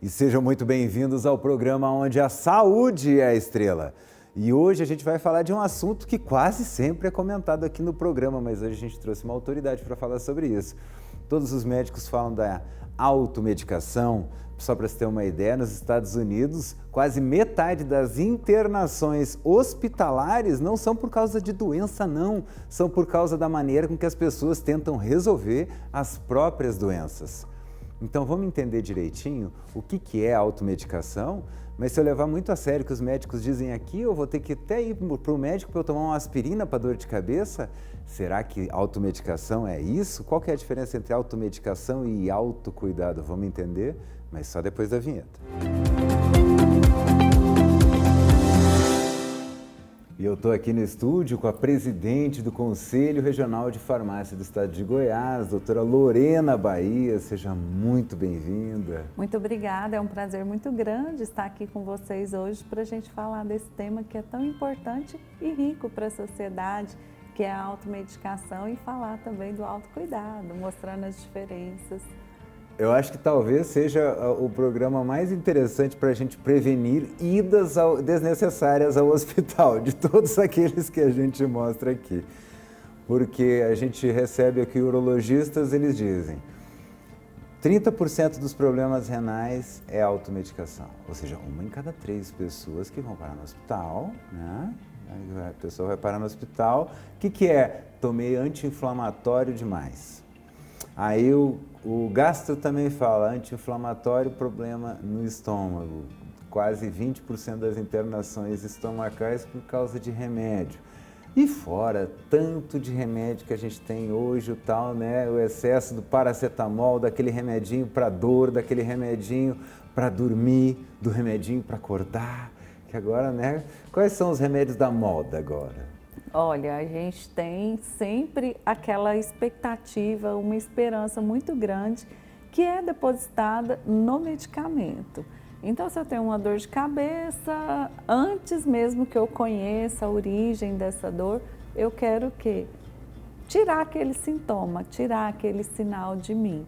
E sejam muito bem-vindos ao programa onde a saúde é a estrela. E hoje a gente vai falar de um assunto que quase sempre é comentado aqui no programa, mas hoje a gente trouxe uma autoridade para falar sobre isso. Todos os médicos falam da automedicação. Só para você ter uma ideia, nos Estados Unidos, quase metade das internações hospitalares não são por causa de doença, não. São por causa da maneira com que as pessoas tentam resolver as próprias doenças. Então vamos entender direitinho o que é a automedicação, mas se eu levar muito a sério o que os médicos dizem aqui, eu vou ter que até ir para o médico para eu tomar uma aspirina para dor de cabeça? Será que automedicação é isso? Qual que é a diferença entre automedicação e autocuidado? Vamos entender, mas só depois da vinheta. E eu estou aqui no estúdio com a presidente do Conselho Regional de Farmácia do Estado de Goiás, doutora Lorena Bahia. Seja muito bem-vinda. Muito obrigada, é um prazer muito grande estar aqui com vocês hoje para a gente falar desse tema que é tão importante e rico para a sociedade, que é a automedicação, e falar também do autocuidado, mostrando as diferenças. Eu acho que talvez seja o programa mais interessante para a gente prevenir idas desnecessárias ao hospital, de todos aqueles que a gente mostra aqui. Porque a gente recebe aqui urologistas, eles dizem 30% dos problemas renais é automedicação. Ou seja, 1 em cada 3 pessoas que vão parar no hospital, né? A pessoa vai parar no hospital. O que é? Tomei anti-inflamatório demais. Aí o gastro também fala, anti-inflamatório, problema no estômago. Quase 20% das internações estomacais por causa de remédio. E fora, tanto de remédio que a gente tem hoje, o tal, né? O excesso do paracetamol, daquele remedinho para dor, daquele remedinho para dormir, do remedinho para acordar. Que agora, né? Quais são os remédios da moda agora? Olha, a gente tem sempre aquela expectativa, uma esperança muito grande que é depositada no medicamento. Então, se eu tenho uma dor de cabeça, antes mesmo que eu conheça a origem dessa dor, eu quero o quê? Tirar aquele sintoma, tirar aquele sinal de mim.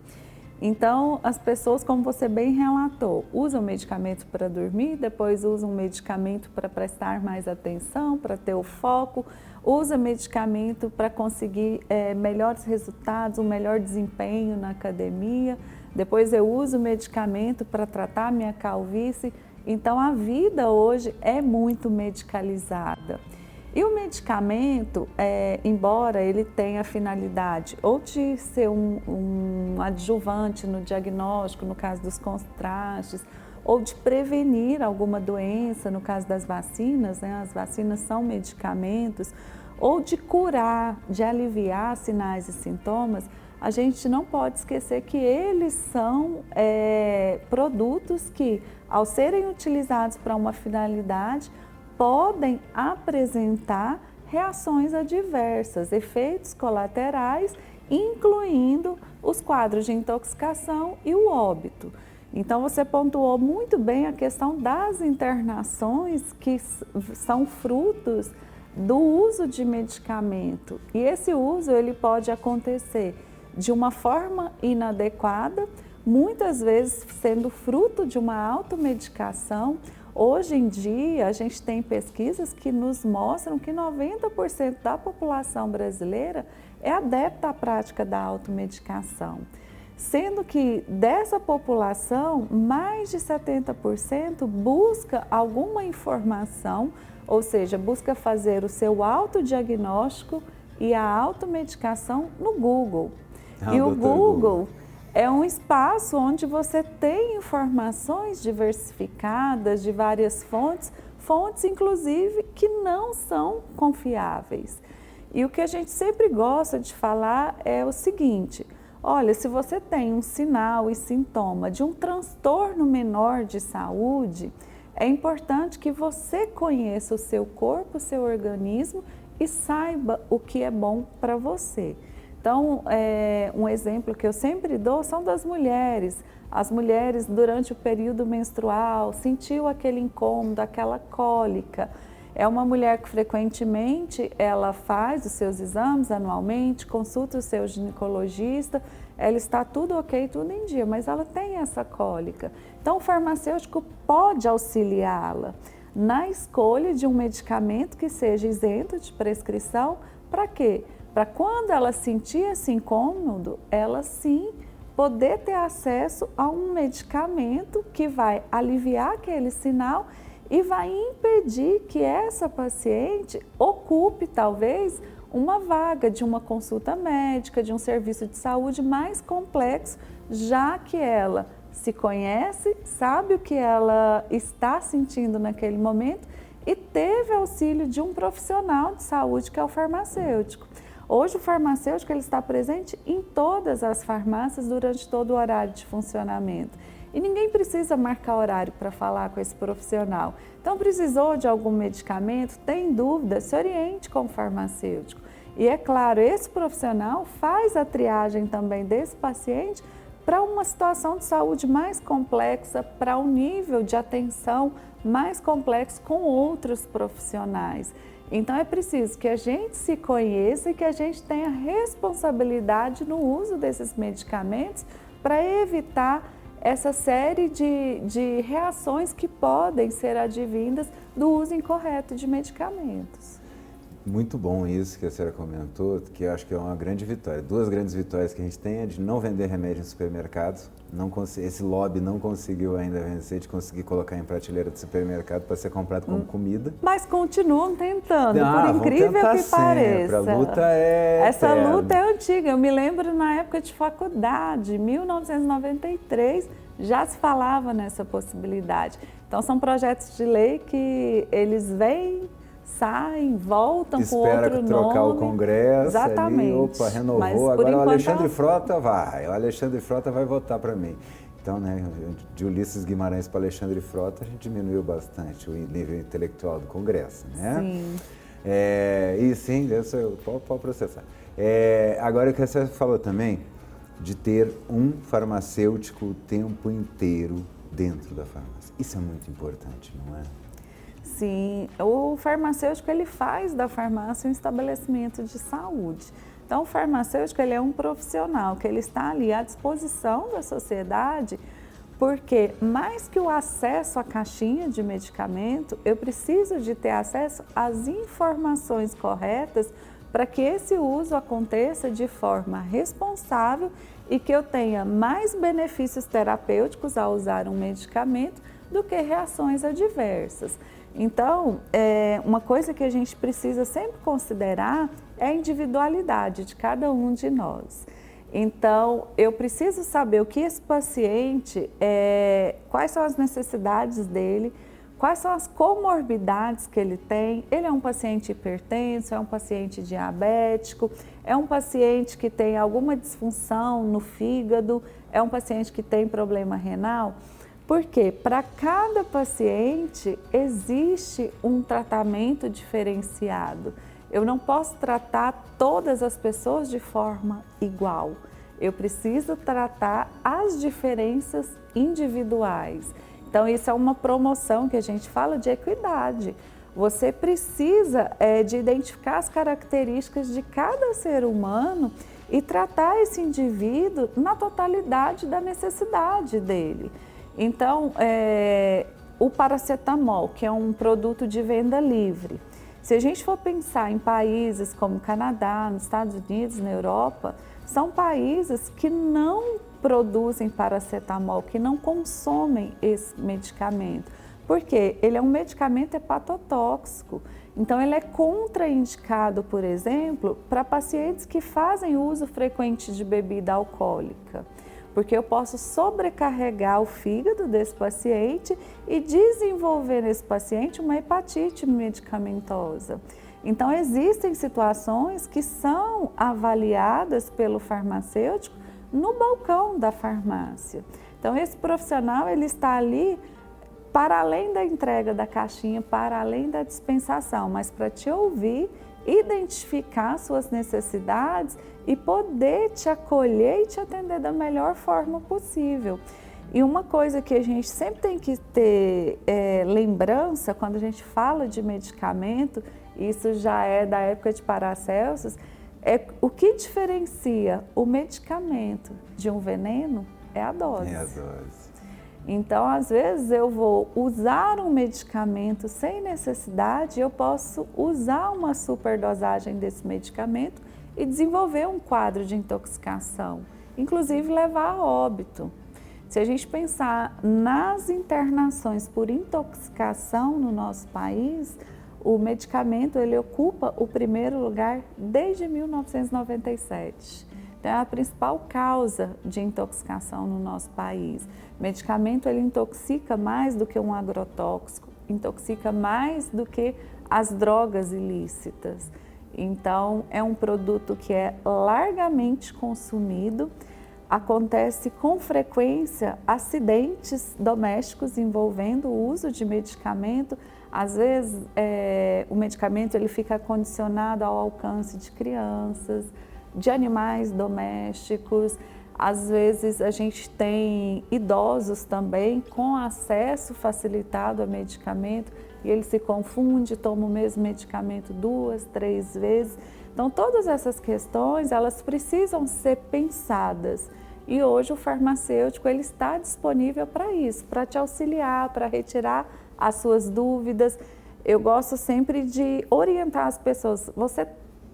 Então, as pessoas, como você bem relatou, usam medicamento para dormir, depois usam medicamento para prestar mais atenção, para ter o foco, usa medicamento para conseguir melhores resultados, um melhor desempenho na academia, depois eu uso medicamento para tratar minha calvície. Então, a vida hoje é muito medicalizada. E o medicamento, embora ele tenha a finalidade ou de ser um adjuvante no diagnóstico, no caso dos contrastes, ou de prevenir alguma doença, no caso das vacinas, né? As vacinas são medicamentos, ou de curar, de aliviar sinais e sintomas, a gente não pode esquecer que eles são produtos que, ao serem utilizados para uma finalidade, podem apresentar reações adversas, efeitos colaterais, incluindo os quadros de intoxicação e o óbito. Então, você pontuou muito bem a questão das internações que são frutos do uso de medicamento. E esse uso ele pode acontecer de uma forma inadequada, muitas vezes sendo fruto de uma automedicação. Hoje em dia, a gente tem pesquisas que nos mostram que 90% da população brasileira é adepta à prática da automedicação. Sendo que dessa população, mais de 70% busca alguma informação, ou seja, busca fazer o seu autodiagnóstico e a automedicação no Google. E o Google é um espaço onde você tem informações diversificadas de várias fontes, fontes inclusive que não são confiáveis. E o que a gente sempre gosta de falar é o seguinte: olha, se você tem um sinal e sintoma de um transtorno menor de saúde, é importante que você conheça o seu corpo, o seu organismo e saiba o que é bom para você. Então, um exemplo que eu sempre dou são das mulheres. As mulheres, durante o período menstrual, sentiu aquele incômodo, aquela cólica. É uma mulher que frequentemente ela faz os seus exames anualmente, consulta o seu ginecologista, ela está tudo ok, tudo em dia, mas ela tem essa cólica. Então, o farmacêutico pode auxiliá-la na escolha de um medicamento que seja isento de prescrição. Para quê? Para quando ela sentir esse incômodo, ela sim poder ter acesso a um medicamento que vai aliviar aquele sinal e vai impedir que essa paciente ocupe, talvez, uma vaga de uma consulta médica, de um serviço de saúde mais complexo, já que ela se conhece, sabe o que ela está sentindo naquele momento e teve auxílio de um profissional de saúde, que é o farmacêutico. Hoje o farmacêutico ele está presente em todas as farmácias durante todo o horário de funcionamento. E ninguém precisa marcar horário para falar com esse profissional. Então, precisou de algum medicamento, tem dúvida, se oriente com o farmacêutico. E é claro, esse profissional faz a triagem também desse paciente para uma situação de saúde mais complexa, para um nível de atenção mais complexo com outros profissionais. Então é preciso que a gente se conheça e que a gente tenha responsabilidade no uso desses medicamentos para evitar essa série de reações que podem ser advindas do uso incorreto de medicamentos. Muito bom isso que a senhora comentou, que eu acho que é uma grande vitória. Duas grandes vitórias que a gente tem é de não vender remédio em supermercados. Esse lobby não conseguiu ainda vencer, de conseguir colocar em prateleira de supermercado para ser comprado como comida. Mas continuam tentando, por incrível que pareça. A luta é Essa eterna. luta é antiga. Eu me lembro na época de faculdade, 1993, já se falava nessa possibilidade. Então são projetos de lei que eles vêm, saem, voltam com outro nome. Espera trocar o Congresso. Exatamente. Ali, opa, renovou. Mas, agora o Alexandre Frota vai. O Alexandre Frota vai votar para mim. Então, né, de Ulisses Guimarães para Alexandre Frota, a gente diminuiu bastante o nível intelectual do Congresso, né? Sim. E sim, pode processar. Agora, o que você falou também, de ter um farmacêutico o tempo inteiro dentro da farmácia. Isso é muito importante, não é? Sim, o farmacêutico ele faz da farmácia um estabelecimento de saúde. Então, o farmacêutico ele é um profissional que ele está ali à disposição da sociedade, porque mais que o acesso à caixinha de medicamento, eu preciso de ter acesso às informações corretas para que esse uso aconteça de forma responsável e que eu tenha mais benefícios terapêuticos ao usar um medicamento do que reações adversas. Então, uma coisa que a gente precisa sempre considerar é a individualidade de cada um de nós. Então, eu preciso saber o que esse paciente, quais são as necessidades dele, quais são as comorbidades que ele tem. Ele é um paciente hipertenso, é um paciente diabético, é um paciente que tem alguma disfunção no fígado, é um paciente que tem problema renal. Porque para cada paciente existe um tratamento diferenciado. Eu não posso tratar todas as pessoas de forma igual. Eu preciso tratar as diferenças individuais. Então, isso é uma promoção que a gente fala de equidade. Você precisa de identificar as características de cada ser humano e tratar esse indivíduo na totalidade da necessidade dele. Então, o paracetamol, que é um produto de venda livre, se a gente for pensar em países como Canadá, nos Estados Unidos, na Europa, são países que não produzem paracetamol, que não consomem esse medicamento. Por quê? Ele é um medicamento hepatotóxico. Então, ele é contraindicado, por exemplo, para pacientes que fazem uso frequente de bebida alcoólica. Porque eu posso sobrecarregar o fígado desse paciente e desenvolver nesse paciente uma hepatite medicamentosa. Então, existem situações que são avaliadas pelo farmacêutico no balcão da farmácia. Então, esse profissional ele está ali para além da entrega da caixinha, para além da dispensação, mas para te ouvir, identificar suas necessidades e poder te acolher e te atender da melhor forma possível. E uma coisa que a gente sempre tem que ter lembrança quando a gente fala de medicamento, isso já é da época de Paracelsus, O que diferencia o medicamento de um veneno é a dose. É a dose. Então, às vezes, eu vou usar um medicamento sem necessidade, eu posso usar uma superdosagem desse medicamento e desenvolver um quadro de intoxicação, inclusive levar a óbito. Se a gente pensar nas internações por intoxicação no nosso país, o medicamento ele ocupa o primeiro lugar desde 1997. Então, é a principal causa de intoxicação no nosso país. O medicamento ele intoxica mais do que um agrotóxico, intoxica mais do que as drogas ilícitas. Então, é um produto que é largamente consumido. Acontece com frequência acidentes domésticos envolvendo o uso de medicamento. Às vezes, o medicamento ele fica condicionado ao alcance de crianças, de animais domésticos. Às vezes, a gente tem idosos também com acesso facilitado a medicamento e ele se confunde, toma o mesmo medicamento 2, 3 vezes. Então, todas essas questões, elas precisam ser pensadas. E hoje o farmacêutico ele está disponível para isso, para te auxiliar, para retirar as suas dúvidas. Eu gosto sempre de orientar as pessoas. Você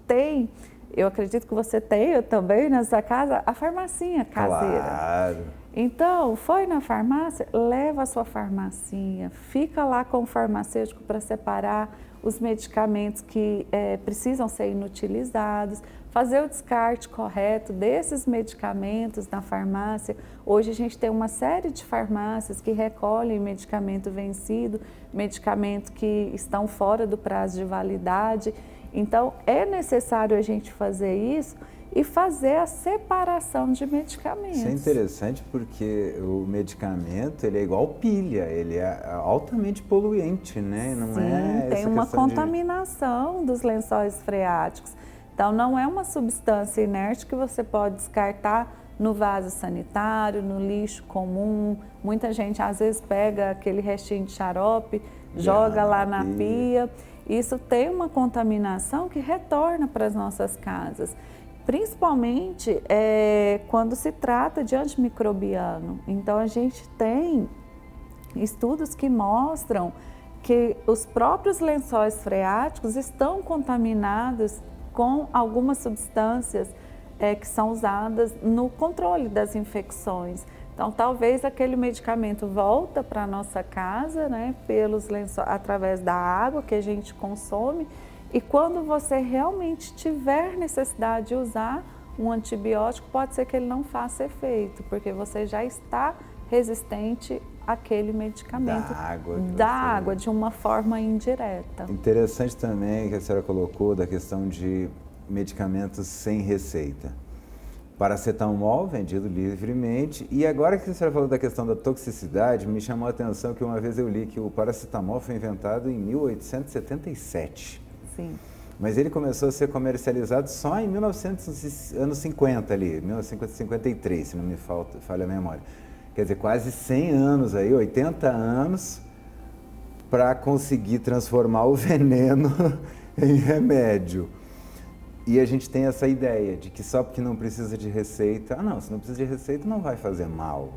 tem, eu acredito que você tenha também nessa casa, a farmacinha caseira. Claro. Então, foi na farmácia, leva a sua farmacinha, fica lá com o farmacêutico para separar os medicamentos que precisam ser inutilizados, fazer o descarte correto desses medicamentos na farmácia. Hoje a gente tem uma série de farmácias que recolhem medicamento vencido, medicamentos que estão fora do prazo de validade. Então, é necessário a gente fazer isso e fazer a separação de medicamentos. Isso é interessante porque o medicamento ele é igual pilha, ele é altamente poluente, né? Não Sim, tem uma contaminação dos lençóis freáticos. Então, não é uma substância inerte que você pode descartar no vaso sanitário, no lixo comum. Muita gente, às vezes, pega aquele restinho de xarope, joga lá na pia. Isso tem uma contaminação que retorna para as nossas casas. Principalmente quando se trata de antimicrobiano. Então, a gente tem estudos que mostram que os próprios lençóis freáticos estão contaminados com algumas substâncias que são usadas no controle das infecções. Então, talvez aquele medicamento volta para a nossa casa, né, pelos lençóis, através da água que a gente consome. E quando você realmente tiver necessidade de usar um antibiótico, pode ser que ele não faça efeito, porque você já está resistente àquele medicamento da água de uma forma indireta. Interessante também que a senhora colocou da questão de medicamentos sem receita. Paracetamol vendido livremente. E agora que a senhora falou da questão da toxicidade, me chamou a atenção que uma vez eu li que o paracetamol foi inventado em 1877. Sim. Mas ele começou a ser comercializado só em 1950 ali, 1953, se não me falha a memória. Quer dizer, quase 100 anos aí, 80 anos, para conseguir transformar o veneno em remédio. E a gente tem essa ideia de que só porque não precisa de receita, se não precisa de receita não vai fazer mal.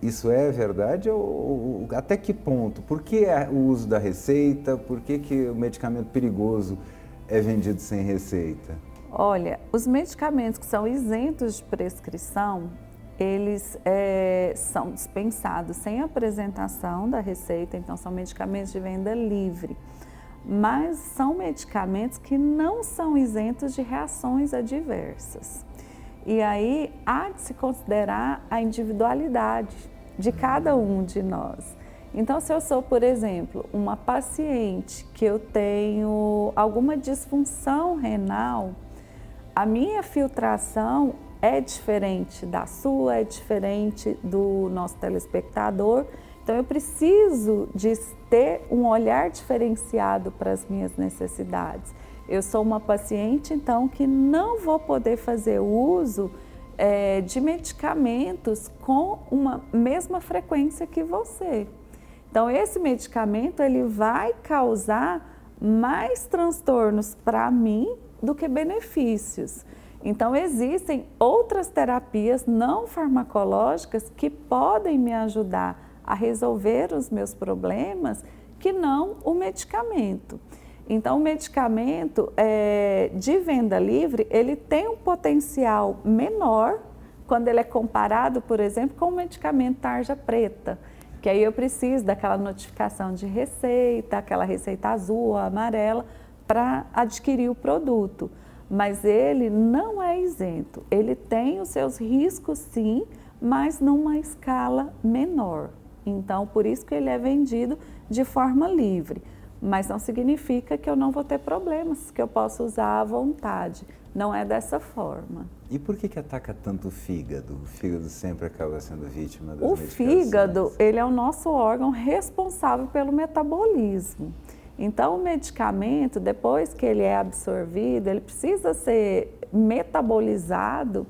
Isso é verdade ou até que ponto? Por que o uso da receita? Por que o medicamento perigoso é vendido sem receita? Olha, os medicamentos que são isentos de prescrição, eles são dispensados sem apresentação da receita, então são medicamentos de venda livre. Mas são medicamentos que não são isentos de reações adversas. E aí há de se considerar a individualidade de cada um de nós. Então, se eu sou, por exemplo, uma paciente que eu tenho alguma disfunção renal, a minha filtração é diferente da sua, é diferente do nosso telespectador. Então, eu preciso de ter um olhar diferenciado para as minhas necessidades. Eu sou uma paciente, então, que não vou poder fazer uso de medicamentos com uma mesma frequência que você. Então, esse medicamento ele vai causar mais transtornos para mim do que benefícios. Então, existem outras terapias não farmacológicas que podem me ajudar a resolver os meus problemas, que não o medicamento. Então, o medicamento de venda livre, ele tem um potencial menor quando ele é comparado, por exemplo, com o medicamento tarja preta, que aí eu preciso daquela notificação de receita, aquela receita azul ou amarela, para adquirir o produto. Mas ele não é isento, ele tem os seus riscos sim, mas numa escala menor. Então, por isso que ele é vendido de forma livre. Mas não significa que eu não vou ter problemas, que eu posso usar à vontade. Não é dessa forma. E por que ataca tanto o fígado? O fígado sempre acaba sendo vítima das medicações. O fígado, ele é o nosso órgão responsável pelo metabolismo. Então, o medicamento, depois que ele é absorvido, ele precisa ser metabolizado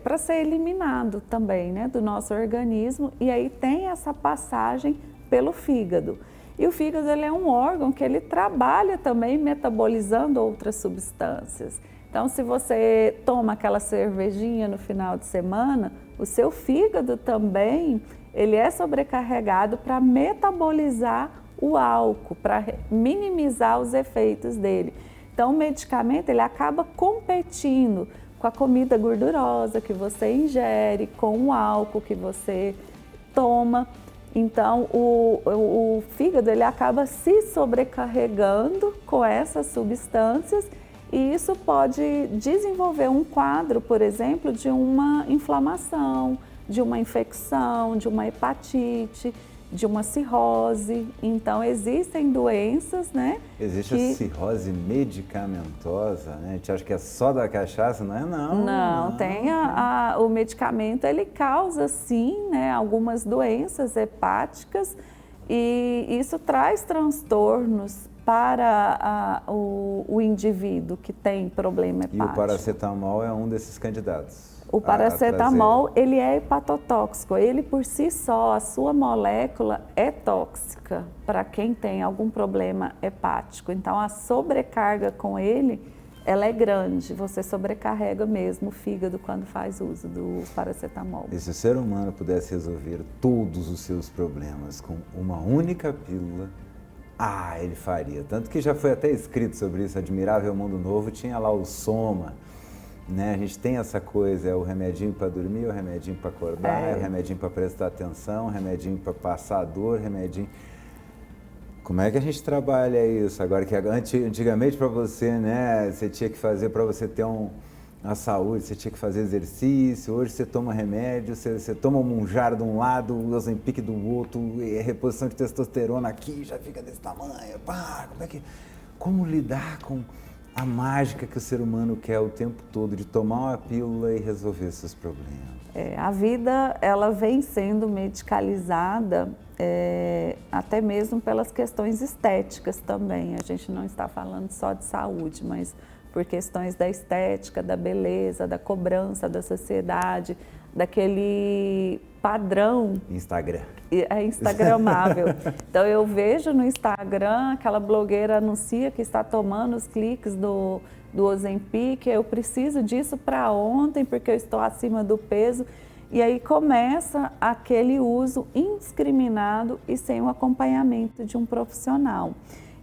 para ser eliminado também, né, do nosso organismo. E aí tem essa passagem pelo fígado. E o fígado, ele é um órgão que ele trabalha também metabolizando outras substâncias. Então, se você toma aquela cervejinha no final de semana, o seu fígado também, ele é sobrecarregado para metabolizar o álcool, para minimizar os efeitos dele. Então, o medicamento, ele acaba competindo com a comida gordurosa que você ingere, com o álcool que você toma. Então, o fígado, ele acaba se sobrecarregando com essas substâncias e isso pode desenvolver um quadro, por exemplo, de uma inflamação, de uma infecção, de uma hepatite, de uma cirrose. Então, existem doenças, né? Existe a cirrose medicamentosa, né? A gente acha que é só da cachaça, não é não. Não, tem o medicamento, ele causa sim, né, algumas doenças hepáticas e isso traz transtornos para o indivíduo que tem problema hepático. E o paracetamol é um desses candidatos. O paracetamol, ele é hepatotóxico, ele por si só, a sua molécula é tóxica para quem tem algum problema hepático. Então, a sobrecarga com ele, ela é grande, você sobrecarrega mesmo o fígado quando faz uso do paracetamol. E se o ser humano pudesse resolver todos os seus problemas com uma única pílula, ele faria. Tanto que já foi até escrito sobre isso, Admirável Mundo Novo, tinha lá o Soma. Né? A gente tem essa coisa, é o remedinho para dormir, o remedinho para acordar, é o remedinho para prestar atenção, o remedinho para passar a dor, remedinho... Como é que a gente trabalha isso? Agora que antigamente para você, né, você tinha que fazer, para você ter a saúde, você tinha que fazer exercício, hoje você toma remédio, você toma um Mounjaro de um lado, o Ozempic do outro, e a reposição de testosterona aqui já fica desse tamanho, como lidar com a mágica que o ser humano quer o tempo todo, de tomar uma pílula e resolver seus problemas? A vida, ela vem sendo medicalizada até mesmo pelas questões estéticas também. A gente não está falando só de saúde, mas por questões da estética, da beleza, da cobrança da sociedade, daquele padrão. Instagram. É instagramável. Então, eu vejo no Instagram, aquela blogueira anuncia que está tomando os cliques do Ozempic, eu preciso disso para ontem porque eu estou acima do peso. E aí começa aquele uso indiscriminado e sem o acompanhamento de um profissional.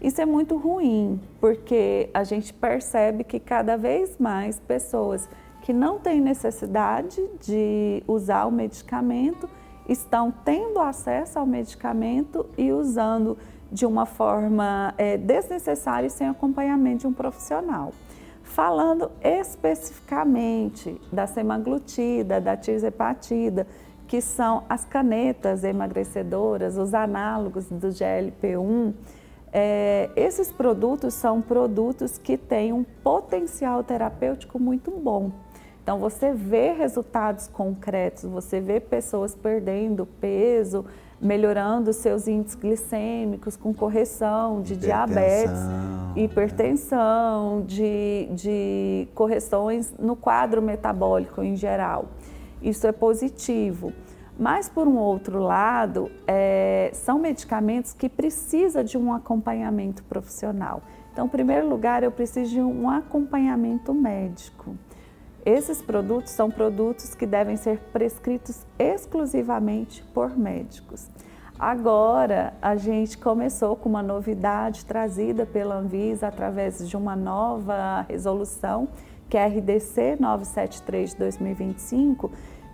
Isso é muito ruim, porque a gente percebe que cada vez mais pessoas que não têm necessidade de usar o medicamento estão tendo acesso ao medicamento e usando de uma forma desnecessária e sem acompanhamento de um profissional. Falando especificamente da semaglutida, da tirzepatida, que são as canetas emagrecedoras, os análogos do GLP-1, esses produtos são produtos que têm um potencial terapêutico muito bom. Então, você vê resultados concretos, você vê pessoas perdendo peso, melhorando seus índices glicêmicos, com correção de diabetes, hipertensão, de correções no quadro metabólico em geral. Isso é positivo. Mas, por um outro lado, são medicamentos que precisam de um acompanhamento profissional. Então, Então, em primeiro lugar, eu preciso de um acompanhamento médico. Esses produtos são produtos que devem ser prescritos exclusivamente por médicos. Agora, a gente começou com uma novidade trazida pela Anvisa através de uma nova resolução, que é a RDC 973 de 2025,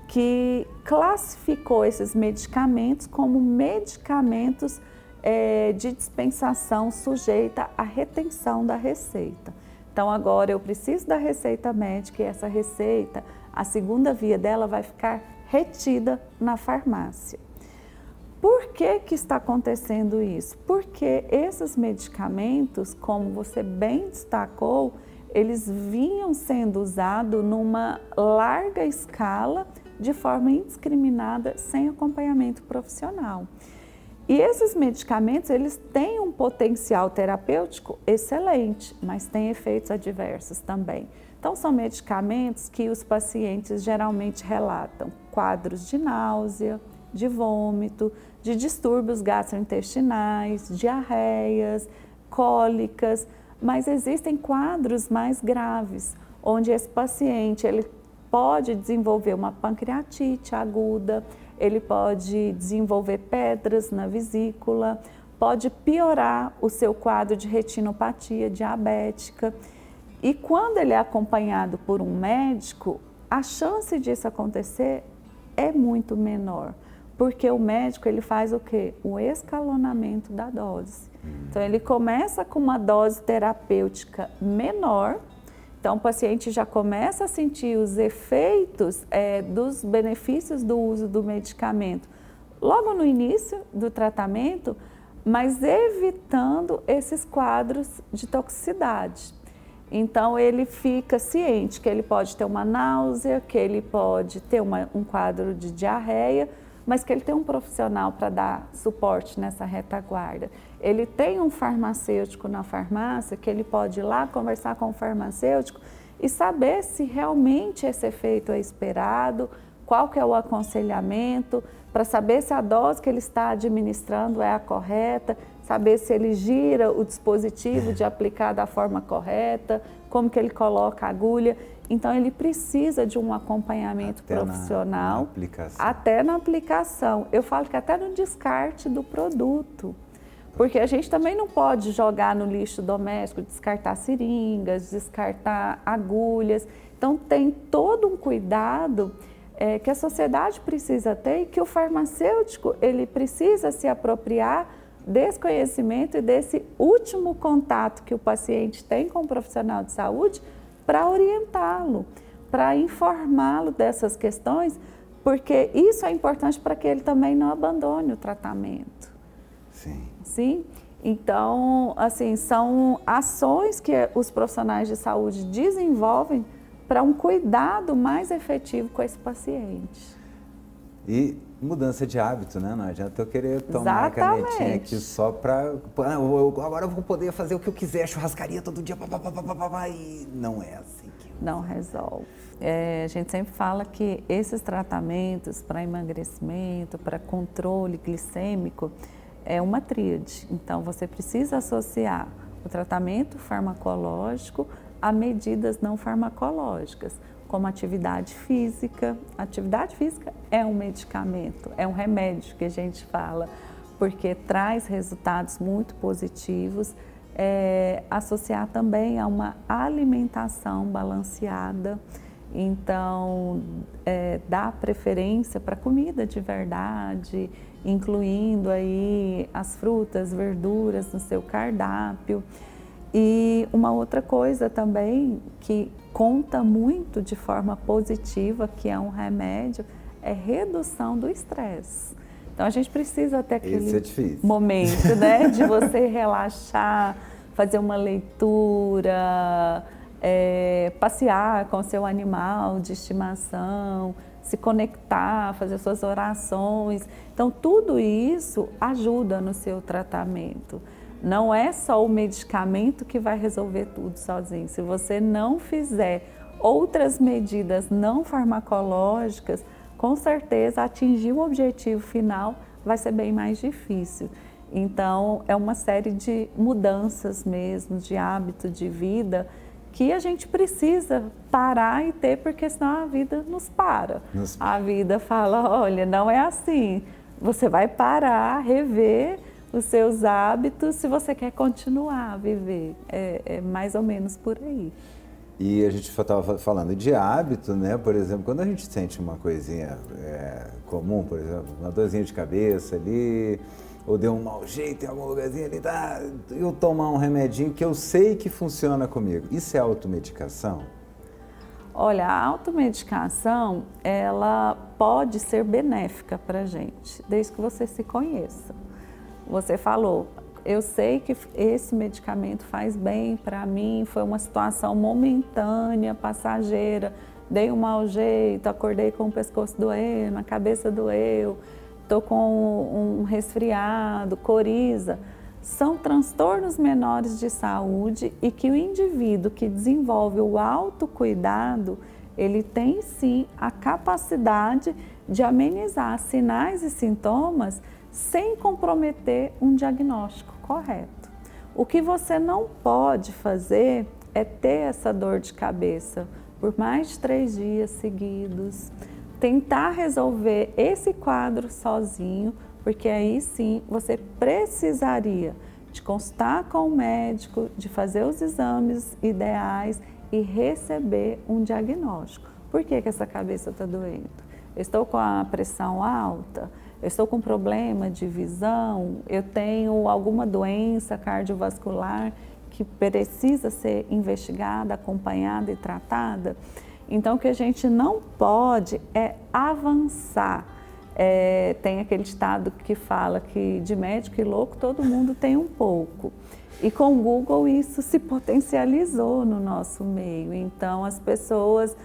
que classificou esses medicamentos como medicamentos de dispensação sujeita à retenção da receita. Então, agora eu preciso da receita médica e essa receita, a segunda via dela vai ficar retida na farmácia. Por que que está acontecendo isso? Porque esses medicamentos, como você bem destacou, eles vinham sendo usados numa larga escala, de forma indiscriminada, sem acompanhamento profissional. E esses medicamentos, eles têm um potencial terapêutico excelente, mas têm efeitos adversos também. Então, são medicamentos que os pacientes geralmente relatam quadros de náusea, de vômito, de distúrbios gastrointestinais, diarreias, cólicas, mas existem quadros mais graves, onde esse paciente ele pode desenvolver uma pancreatite aguda, ele pode desenvolver pedras na vesícula, pode piorar o seu quadro de retinopatia diabética. E quando ele é acompanhado por um médico, a chance disso acontecer é muito menor, porque o médico ele faz o quê? O escalonamento da dose. Então ele começa com uma dose terapêutica menor, então o paciente já começa a sentir os efeitos dos benefícios do uso do medicamento logo no início do tratamento, mas evitando esses quadros de toxicidade. Então ele fica ciente que ele pode ter uma náusea, que ele pode ter um quadro de diarreia, mas que ele tem um profissional para dar suporte nessa retaguarda. Ele tem um farmacêutico na farmácia que ele pode ir lá conversar com o farmacêutico e saber se realmente esse efeito é esperado, qual que é o aconselhamento, para saber se a dose que ele está administrando é a correta, saber se ele gira o dispositivo de aplicar da forma correta, como que ele coloca a agulha. Então, ele precisa de um acompanhamento profissional, até na aplicação. Eu falo que até no descarte do produto, porque a gente também não pode jogar no lixo doméstico, descartar seringas, descartar agulhas. Então, tem todo um cuidado que a sociedade precisa ter e que o farmacêutico ele precisa se apropriar desse conhecimento e desse último contato que o paciente tem com o profissional de saúde para orientá-lo, para informá-lo dessas questões, porque isso é importante para que ele também não abandone o tratamento. Sim. Sim? Então, assim, são ações que os profissionais de saúde desenvolvem para um cuidado mais efetivo com esse paciente. E mudança de hábito, né? Não adianta eu querer tomar a canetinha aqui só para... Agora eu vou poder fazer o que eu quiser, churrascaria todo dia, e não é assim que... Não resolve. A gente sempre fala que esses tratamentos para emagrecimento, para controle glicêmico, é uma tríade. Então, você precisa associar o tratamento farmacológico a medidas não farmacológicas, como atividade física. Atividade física é um medicamento, é um remédio que a gente fala, porque traz resultados muito positivos. Associar também a uma alimentação balanceada, então dar preferência para comida de verdade, incluindo aí as frutas, verduras no seu cardápio. E uma outra coisa também que conta muito de forma positiva, que é um remédio, é redução do estresse. Então a gente precisa ter aquele momento, né, de você relaxar, fazer uma leitura, passear com o seu animal de estimação, se conectar, fazer suas orações. Então tudo isso ajuda no seu tratamento. Não é só o medicamento que vai resolver tudo sozinho. Se você não fizer outras medidas não farmacológicas, com certeza atingir o objetivo final vai ser bem mais difícil. Então, é uma série de mudanças mesmo, de hábito de vida, que a gente precisa parar e ter, porque senão a vida nos para. A vida fala, olha, não é assim. Você vai parar, rever os seus hábitos se você quer continuar a viver. É mais ou menos por aí. E a gente estava falando de hábito, né? Por exemplo, quando a gente sente uma coisinha comum, por exemplo, uma dorzinha de cabeça ali, ou deu um mau jeito em algum lugarzinho ali, eu tomar um remedinho que eu sei que funciona comigo. Isso é automedicação? Olha, a automedicação, ela pode ser benéfica para a gente, desde que você se conheça. Você falou, eu sei que esse medicamento faz bem para mim, foi uma situação momentânea, passageira, dei um mau jeito, acordei com o pescoço doendo, a cabeça doeu, estou com um resfriado, coriza. São transtornos menores de saúde e que o indivíduo que desenvolve o autocuidado, ele tem sim a capacidade de amenizar sinais e sintomas sem comprometer um diagnóstico correto. O que você não pode fazer é ter essa dor de cabeça por mais de 3 dias seguidos, tentar resolver esse quadro sozinho, porque aí sim você precisaria de consultar com o médico, de fazer os exames ideais e receber um diagnóstico. Por que essa cabeça está doendo? Eu estou com a pressão alta? Eu estou com problema de visão? Eu tenho alguma doença cardiovascular que precisa ser investigada, acompanhada e tratada? Então, o que a gente não pode é avançar. Tem aquele ditado que fala que de médico e louco todo mundo tem um pouco. E com o Google isso se potencializou no nosso meio. Então as pessoas,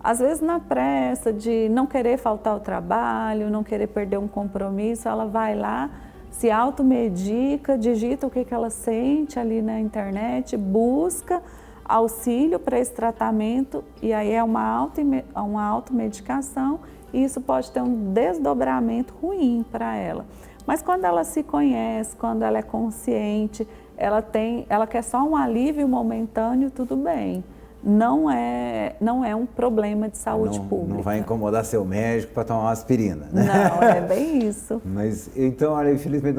às vezes na pressa de não querer faltar ao trabalho, não querer perder um compromisso, ela vai lá, se automedica, digita o que ela sente ali na internet, busca auxílio para esse tratamento e aí é uma automedicação. E isso pode ter um desdobramento ruim para ela. Mas quando ela se conhece, quando ela é consciente, ela quer só um alívio momentâneo, tudo bem. Não é um problema de saúde pública. Não vai incomodar seu médico para tomar uma aspirina, né? Não, é bem isso. Mas então, olha, infelizmente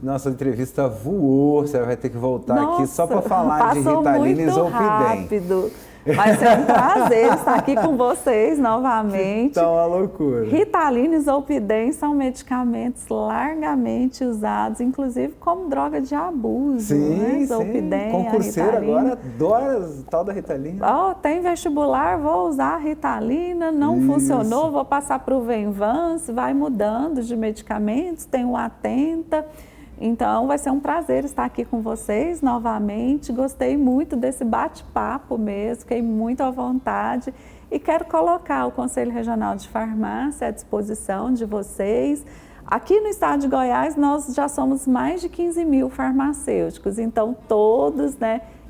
nossa entrevista voou. Você vai ter que voltar aqui só para falar de Ritalina e Zolpidem. Rápido. Vai ser um prazer estar aqui com vocês novamente. Tá uma loucura. Ritalina e Zolpidem são medicamentos largamente usados, inclusive como droga de abuso. Sim, né? Zolpidem, concurseiro agora adora o tal da Ritalina. Tem vestibular, vou usar a Ritalina, não funcionou, vou passar para o Venvance, vai mudando de medicamentos, tem o Atenta. Então, vai ser um prazer estar aqui com vocês novamente. Gostei muito desse bate-papo mesmo, fiquei muito à vontade e quero colocar o Conselho Regional de Farmácia à disposição de vocês. Aqui no estado de Goiás, nós já somos mais de 15 mil farmacêuticos, então todos,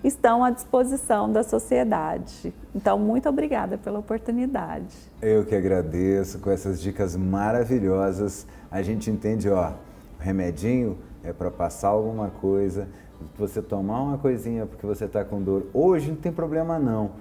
estão à disposição da sociedade. Então, muito obrigada pela oportunidade. Eu que agradeço, com essas dicas maravilhosas. A gente entende, o remedinho é para passar alguma coisa, você tomar uma coisinha porque você está com dor. Hoje não tem problema não,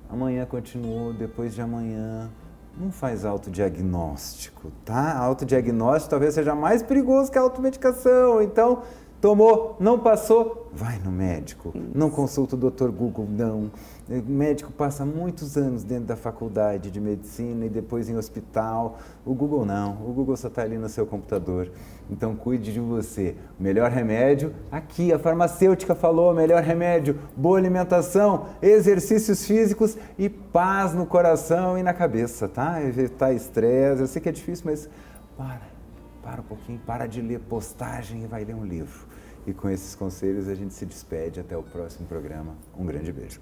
amanhã continuou, depois de amanhã. Não faz autodiagnóstico, tá? Autodiagnóstico talvez seja mais perigoso que a automedicação. Então, tomou, não passou, vai no médico. Isso. Não consulta o Dr. Google, não. O médico passa muitos anos dentro da faculdade de medicina e depois em hospital. O Google não, o Google só está ali no seu computador. Então cuide de você. O melhor remédio, aqui a farmacêutica falou, o melhor remédio, boa alimentação, exercícios físicos e paz no coração e na cabeça, tá? Evitar estresse, eu sei que é difícil, mas para um pouquinho, para de ler postagem e vai ler um livro. E com esses conselhos a gente se despede até o próximo programa. Um grande beijo.